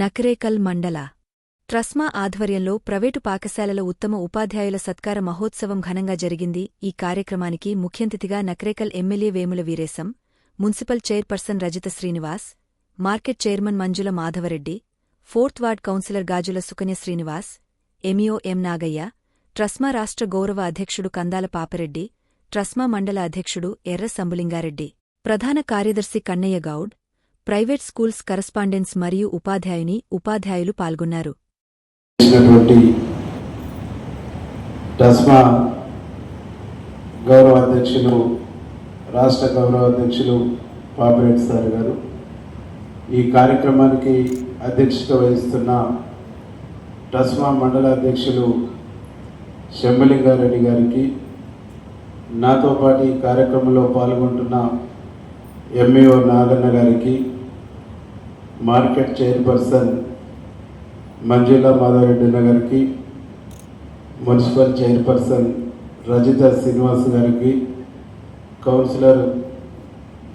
నకరేకల్ మండల ట్రస్మా ఆధ్వర్యంలో ప్రైవేటు పాఠశాలల ఉత్తమ ఉపాధ్యాయుల సత్కార మహోత్సవం ఘనంగా జరిగింది. ఈ కార్యక్రమానికి ముఖ్యంతిథిగా Nakrekal MLA Vemula Veeresham, municipal chairperson Rajitha Srinivas, market chairman Manjula Madhava Reddy, 4th ward councillor Gajula Sukanya Srinivas, MEO M Nagaiah, ట్రస్మా రాష్ట్ర గౌరవ అధ్యక్షుడు కందాల పాపరెడ్డి, ట్రస్మా మండల అధ్యక్షుడు ఎర్ర సంబులింగారెడ్డి, ప్రధాన కార్యదర్శి Kannayya Goud, private schools correspondence మరియు ఉపాధ్యాయులు పాల్గొన్నారు. ట్రస్మా గౌరవ అధ్యక్షులు, రాష్ట్ర గౌరవ అధ్యక్షులు పాపరెడ్డి సార్ గారు, ఈ కార్యక్రమానికి అధ్యక్షత వహిస్తున్న ట్రస్మా మండల అధ్యక్షులు శంబలింగారెడ్డి గారికి, నాతో పాటు ఈ కార్యక్రమంలో పాల్గొంటున్న ఎంఈఓ నాగన్న గారికి, మార్కెట్ చైర్పర్సన్ మంజుల మాధవరెడ్డి గారికి, మున్సిపల్ చైర్పర్సన్ రజిత శ్రీనివాస్ గారికి, కౌన్సిలర్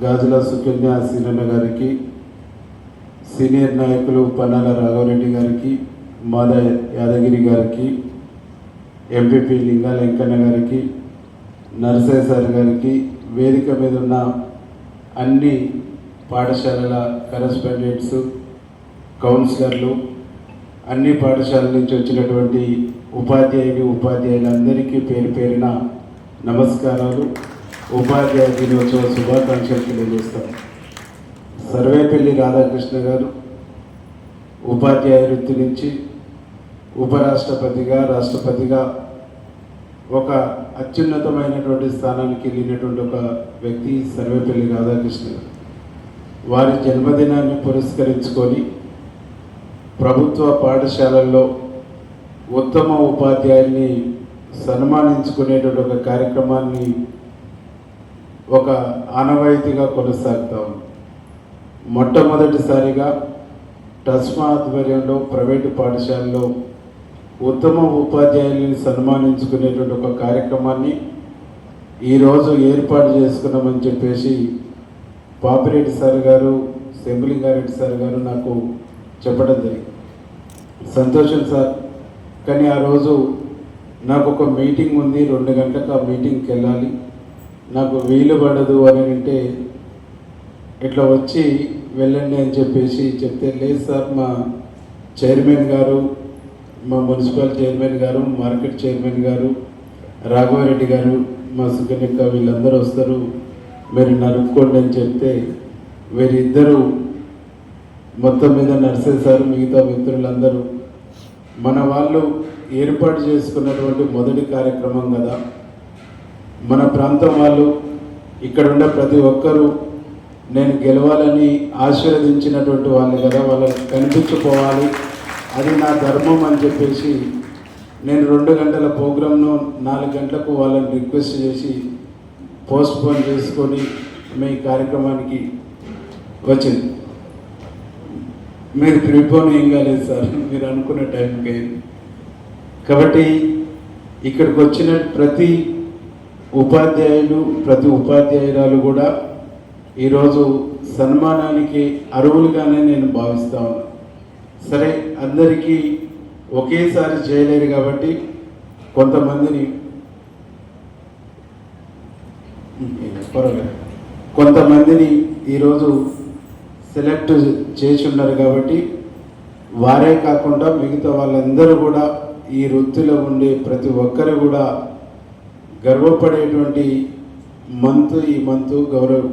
గాజుల సుకన్య శ్రీనన్న గారికి, సీనియర్ నాయకులు పన్నాల రాఘవరెడ్డి గారికి, మాద యాదగిరి గారికి, ఎంపీపీ లింగాల వెంకన్న గారికి, నరసయ్య సార్ గారికి, వేదిక మీద ఉన్న అన్ని పాఠశాలల కరెస్పాండెంట్స్, కౌన్సిలర్లు, అన్ని పాఠశాలల నుంచి వచ్చినటువంటి ఉపాధ్యాయులందరికీ పేరు పేరున నమస్కారాలు, ఉపాధ్యాయ దినోత్సవ శుభాకాంక్షలు తెలియజేస్తాం. సర్వేపల్లి రాధాకృష్ణ గారు ఉపాధ్యాయ వృత్తి నుంచి ఉపరాష్ట్రపతిగా, రాష్ట్రపతిగా ఒక అత్యున్నతమైనటువంటి స్థానానికి వెళ్ళినటువంటి ఒక వ్యక్తి సర్వేపల్లి రాధాకృష్ణ గారు. వారి జన్మదినాన్ని పురస్కరించుకొని ప్రభుత్వ పాఠశాలల్లో ఉత్తమ ఉపాధ్యాయుల్ని సన్మానించుకునేటువంటి ఒక కార్యక్రమాన్ని ఒక ఆనవాయితీగా కొనసాగుతా ఉంది. మొట్టమొదటిసారిగా ట్రస్మా ఆధ్వర్యంలో ప్రైవేటు పాఠశాలలో ఉత్తమ ఉపాధ్యాయుల్ని సన్మానించుకునేటువంటి ఒక కార్యక్రమాన్ని ఈరోజు ఏర్పాటు చేసుకున్నామని చెప్పేసి పాపిరెడ్డి సార్ గారు, శంబులింగారెడ్డి సార్ గారు నాకు చెప్పడం జరిగింది. సంతోషం సార్, కానీ ఆ రోజు నాకు ఒక మీటింగ్ ఉంది, 2 గంటలకు ఆ మీటింగ్కి వెళ్ళాలి, నాకు వీలు పడదు అని అంటే ఇట్లా వచ్చి వెళ్ళండి అని చెప్పేసి చెప్తే, లేదు సార్ మా చైర్మన్ గారు, మా మున్సిపల్ చైర్మన్ గారు, మార్కెట్ చైర్మన్ గారు, రాఘవరెడ్డి గారు, మా సుకన్యక్క వీళ్ళందరూ వస్తారు, మీరు నరుక్కోండి అని చెప్తే వీరిద్దరూ మొత్తం మీద నర్సయ్య సార్, మిగతా మిత్రులందరూ మన వాళ్ళు ఏర్పాటు చేసుకున్నటువంటి మొదటి కార్యక్రమం కదా, మన ప్రాంతం వాళ్ళు ఇక్కడ ఉన్న ప్రతి ఒక్కరూ నేను గెలవాలని ఆశీర్వదించినటువంటి వాళ్ళు కదా, వాళ్ళకి కనిపించిపోవాలి, అది నా ధర్మం అని చెప్పేసి నేను 2 గంటల ప్రోగ్రామ్ను 4 గంటలకు వాళ్ళని రిక్వెస్ట్ చేసి పోస్ట్పోన్ చేసుకొని మీ కార్యక్రమానికి వచ్చింది. మీరు ప్రిపోన్ ఏం కాలేదు సార్, మీరు అనుకున్న టైంకి. కాబట్టి ఇక్కడికి వచ్చిన ప్రతి ఉపాధ్యాయులు, ప్రతి ఉపాధ్యాయురాలు కూడా ఈరోజు సన్మానానికి అర్హులుగానే నేను భావిస్తా ఉన్నాను. సరే, అందరికీ ఒకేసారి చేయలేరు కాబట్టి కొంతమందిని ఈరోజు సెలెక్ట్ చేసి ఉన్నారు కాబట్టి వారే కాకుండా మిగతా వాళ్ళందరూ కూడా ఈ వృత్తిలో ఉండే ప్రతి ఒక్కరు కూడా గర్వపడేటువంటి ఈ మంత్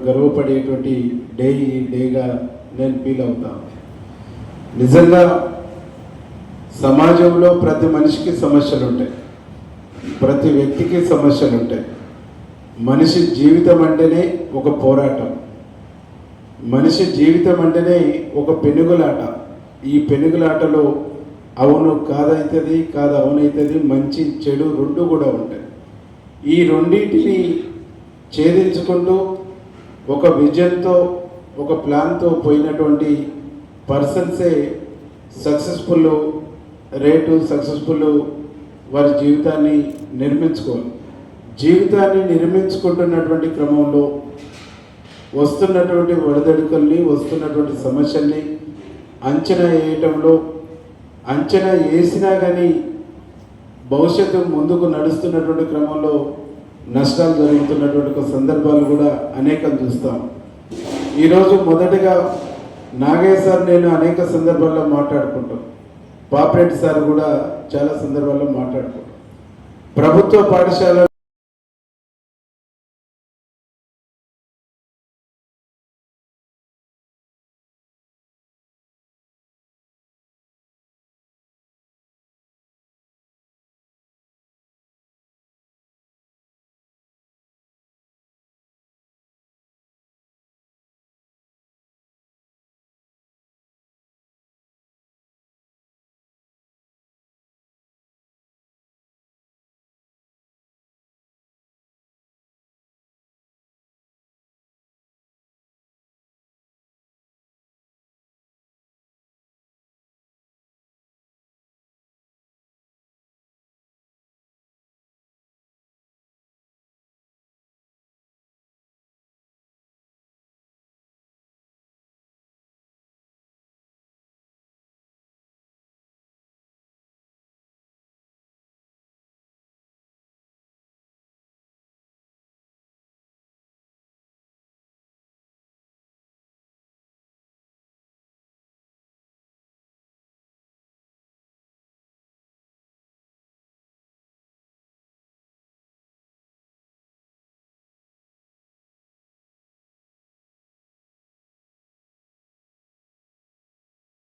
గర్వపడేటువంటి డే ఈ డేగా నేను ఫీల్ అవుతాను. నిజంగా సమాజంలో ప్రతి మనిషికి సమస్యలు ఉంటాయి, ప్రతి వ్యక్తికి సమస్యలు ఉంటాయి. మనిషి జీవితం అంటేనే ఒక పోరాటం, మనిషి జీవితం అంటేనే ఒక పెనుగులాట. ఈ పెనుగులాటలో అవును కాదవుతుంది, కాదు అవునవుతుంది, మంచి చెడు 2 కూడా ఉంటాయి. ఈ రెండింటిని ఛేదించుకుంటూ ఒక విజన్తో, ఒక ప్లాన్తో పోయినటువంటి పర్సన్సే సక్సెస్ఫుల్ వారి జీవితాన్ని నిర్మించుకోవాలి. జీవితాన్ని నిర్మించుకుంటున్నటువంటి క్రమంలో వస్తున్నటువంటి ఒడిదడుకుల్ని, వస్తున్నటువంటి సమస్యల్ని అంచనా వేయటంలో అంచనా వేసినా కానీ భవిష్యత్తు ముందుకు నడుస్తున్నటువంటి క్రమంలో నష్టాలు జరుగుతున్నటువంటి ఒక సందర్భాలు కూడా అనేకం చూస్తాం. ఈరోజు మొదటగా నాగయ్య సార్ నేను అనేక సందర్భాల్లో మాట్లాడుకుంటాం, పాపిరెడ్డి సార్ కూడా చాలా సందర్భాల్లో మాట్లాడుకుంటాం. ప్రభుత్వ పాఠశాల